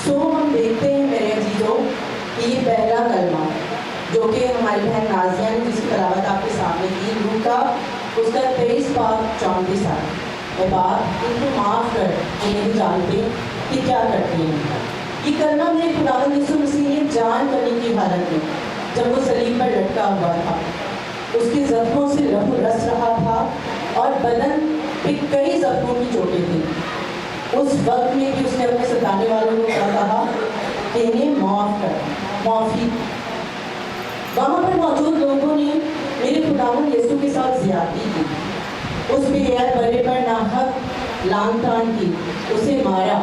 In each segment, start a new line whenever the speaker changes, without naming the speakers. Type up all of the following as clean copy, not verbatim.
سو ہم دیکھتے ہیں میرے عزیزوں کہ یہ پہلا کلمہ جو کہ ہماری بہن نازیہ نے جس کی تلاوت آپ کے سامنے کی، لوکا اس کا 23:34 اے باپ ان کو معاف کر، یہ نہیں جانتے کہ کیا کرتے ہیں۔ یہ کلمہ میرے خداوند یسوع مسیح نے جان کرنے کی حالت میں جب وہ صلیب پر لٹکا ہوا تھا، اس کے زخموں سے لہو رس رہا تھا اور بدن پہ کئی زخموں کی چوٹیں تھیں، اس وقت میں بھی اس نے اپنے ستانے والوں کو کیا کہا کہ انہیں معاف کر، معافی۔ وہاں پر موجود لوگوں نے میرے خداوند یسوع کے ساتھ زیادتی کی، اس بے غیر بڑے پر ناحق لان تان کی، اسے مارا،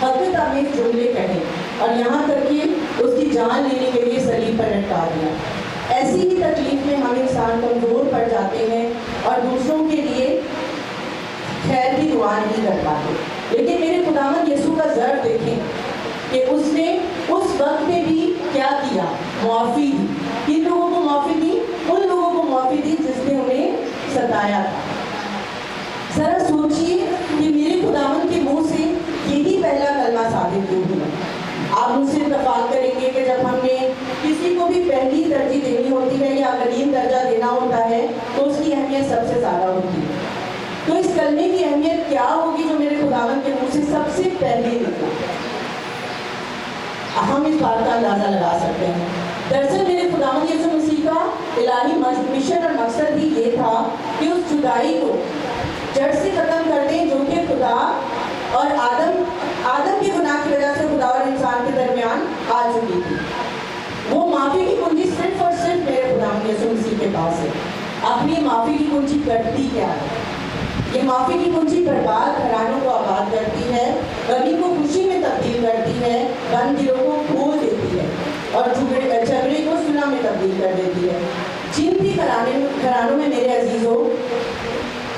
حقیقت آمیز جملے کہے اور یہاں تک کہ اس کی جان لینے کے لیے صلیب پر لٹکا دیا۔ ایسی ہی تکلیف میں ہم انسان کمزور پڑ جاتے ہیں اور دوسروں کے لیے خیر کی دعا نہیں کر پاتے، لیکن میرے خداوند یسوع کا ضرب دیکھیں کہ اس نے اس وقت میں بھی کیا کیا، معافی دی۔ کن لوگوں کو معافی دی؟ ان لوگوں کو معافی دی جس نے انہیں ستایا تھا۔ ذرا سوچئے کہ میرے خداوند کے منہ سے یہی پہلا کلمہ ثابت کیوں ہوا۔ آپ مجھ سے اتفاق کریں گے کہ جب ہم نے کسی کو بھی پہلی ترجیح دینی ہوتی ہے یا قدیم درجہ دینا ہوتا ہے تو اس کی اہمیت سب سے زیادہ ہوتی ہے۔ تو اس کلمے کی اہمیت کیا ہوگی جو میرے خداوند کے منہ سے سب سے پہلے نکلا؟ ہم اس بات کا اندازہ لگا سکتے ہیں۔ دراصل میرے خداوند یسوع مسیح کا الہی مشن اور مقصد ہی یہ تھا کہ اس جدائی کو جڑ سے ختم کر دیں جو کہ خدا اور آدم کے گناہ کی وجہ سے خدا اور انسان کے درمیان آ چکی تھی۔ وہ معافی کی کنجی صرف اور صرف میرے خداوند یسوع مسیح کے پاس ہے۔ اپنی معافی کی کنجی کرتی کیا ہے؟ یہ معافی کی کنجی برباد گھرانوں کو آباد کرتی ہے، غمی کو خوشی میں تبدیل کرتی ہے، بند دلوں کو کھول دیتی ہے اور جھگڑے کو صلح میں تبدیل کر دیتی ہے۔ جن بھی گھرانوں میں میرے عزیزوں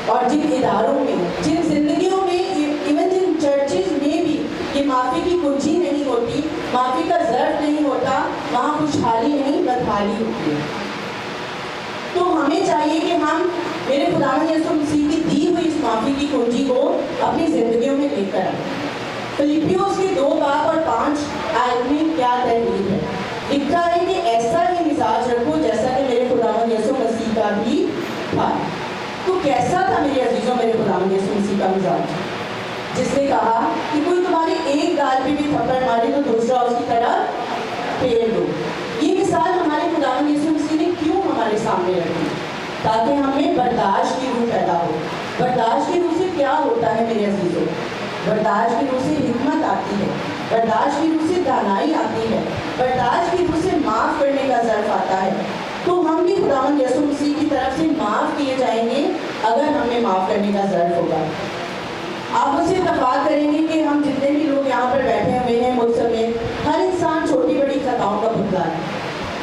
اور جن اداروں میں، جن زندگیوں میں، ایون جن چرچز میں بھی یہ معافی کی کنجی نہیں ہوتی، معافی کا ظرف نہیں ہوتا، وہاں خوشحالی نہیں بدحالی ہوتی ہے۔ تو ہمیں چاہیے کہ ہم میرے خداوند یسوع مسیح کی دی ہوئی اس معافی کی کنجی کو اپنی زندگیوں میں لے کر آئیں۔ فلپیوس کے 2:5 میں کیا تحریر ہے؟ لکھا ہے کہ ایسا ہی مزاج رکھو جیسا کہ میرے خداوند یسوع مسیح کا بھی تھا۔ تو کیسا تھا میرے عزیزوں میرے خداوند یسوع مسیح کا مزاج؟ جس نے کہا کہ کوئی تمہاری ایک گال پہ بھی تھپڑ مارے تو دوسرا اس کی طرف پھیر دو۔ یہ مثال ہمارے خداوند یسوع مسیح نے کیوں ہمارے سامنے رکھی؟ تاکہ ہمیں برداشت کی روح پیدا ہو۔ برداشت کی روح سے کیا ہوتا ہے میرے عزیزوں؟ برداشت کی روح سے حکمت آتی ہے، برداشت کی روح سے دانائی آتی ہے، برداشت کی روح سے معاف کرنے کا ظرف آتا ہے۔ تو ہم بھی خداوند یسوع مسیح کی طرف سے معاف کیے جائیں گے اگر ہمیں معاف کرنے کا ظرف ہوگا۔ آپ مجھ سے اتفاق کریں گے کہ ہم جتنے بھی لوگ یہاں پر بیٹھے ہوئے ہیں مجھ سمیت، ہر انسان چھوٹی بڑی خطاؤں کا پتلا ہے۔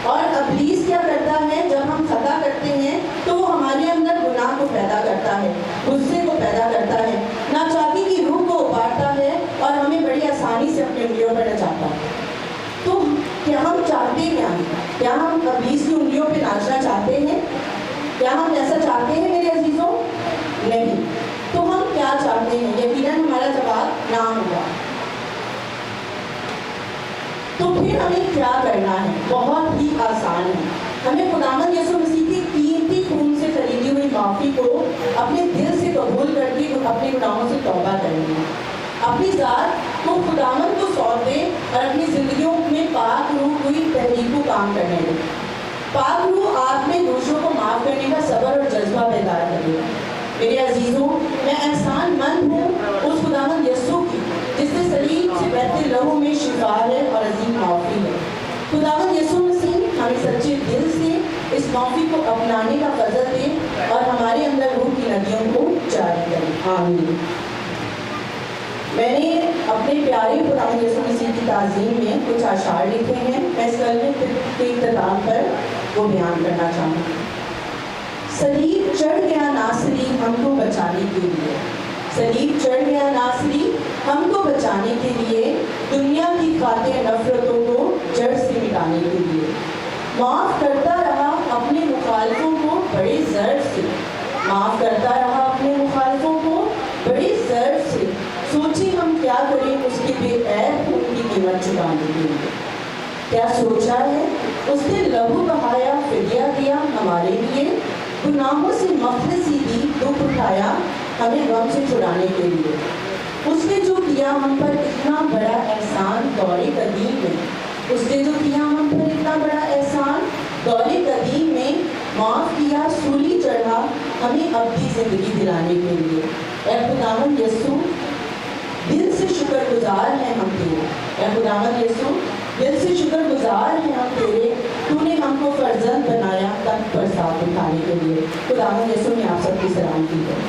اور ابلیس کیا کرتا ہے؟ جب ہم خطا کرتے ہیں تو وہ ہمارے اندر گناہ کو پیدا کرتا ہے، غصے کو پیدا کرتا ہے، ناچاکی کی روح کو ابھارتا ہے اور ہمیں بڑی آسانی سے اپنی انگلیوں پر نچاتا ہے۔ تو کیا ہم چاہتے کیا ہیں؟ کیا ہم ابلیس کی انگلیوں پہ ناچنا چاہتے ہیں؟ کیا ہم ایسا چاہتے ہیں میرے عزیزوں؟ نہیں۔ تو ہم کیا چاہتے ہیں؟ یقیناً ہمارا جواب نہ ہوگا۔ تو پھر ہمیں کیا کرنا ہے؟ بہت ہی آسان ہے۔ ہمیں خداوند یسوع مسیح کی قیمتی خون سے خریدی ہوئی معافی کو اپنے دل سے قبول کر کے اپنے گناہوں سے توبہ کریں گے، اپنی ذات کو خداوند کو سونپ دیں اور اپنی زندگیوں میں پاک روح کوئی تحریک کو کام کرنے دیں۔ پاک روح آپ میں دوسروں کو معاف کرنے کا صبر اور جذبہ پیدا کرے۔ میرے عزیزوں، میں احسان مند ہوں اس خداوند یسوع کی جس نے صلیب سے بہتے لہو میں شفا ہے اور عظیم معافی ہے۔ خداوند یسوع مسیح ہمیں سچے دل سے اس معافی کو اپنانے کا فضل دے اور ہمارے اندر روح کی ندیوں کو جاری کرے۔ آمین۔ میں نے اپنے پیارے خداوند یسوع مسیح کی تعظیم میں کچھ اشعار لکھے ہیں، میں اس کلمے کے اختتام پر وہ بیان کرنا چاہوں گی۔ صلیب چڑھ گیا ناصری ہم کو بچانے کے لیے، صلیب چڑھ گیا ناصری ہم کو بچانے کے لیے، دنیا کی خاطر نفرتوں کو جڑ سے مٹانے کے لیے، معاف کرتا رہا اپنے مخالفوں کو بڑے ضرب سے، معاف کرتا رہا اپنے مخالفوں کو بڑے ضرب سے، سوچیں ہم کیا کریں اس کے بے عیب خون کی قیمت قیمت چکانے کے لیے۔ کیا سوچا ہے اس نے لہو بہایا، فدیہ دیا ہمارے لیے، گناہوں سے مخلصی دی، دکھ اٹھایا ہمیں غم سے چھڑانے کے لیے۔ اس نے جو کیا ہم پر اتنا بڑا احسان دور قدیم میں، اس نے جو کیا ہم پر اتنا بڑا احسان دور قدیم میں، معاف کیا، سولی چڑھا ہمیں ابدی زندگی دلانے کے لیے۔ اے خداوند یسوع، دل سے شکر گزار ہیں ہم تیرے۔ اے خداوند یسوع، دل سے شکر گزار ہیں ہم تیرے، تو نے ہم کو فرزند بنایا تخت پر ساتھ اٹھانے کے لیے۔ خداوند یسوع میں آپ سب کی سلام کی ہے۔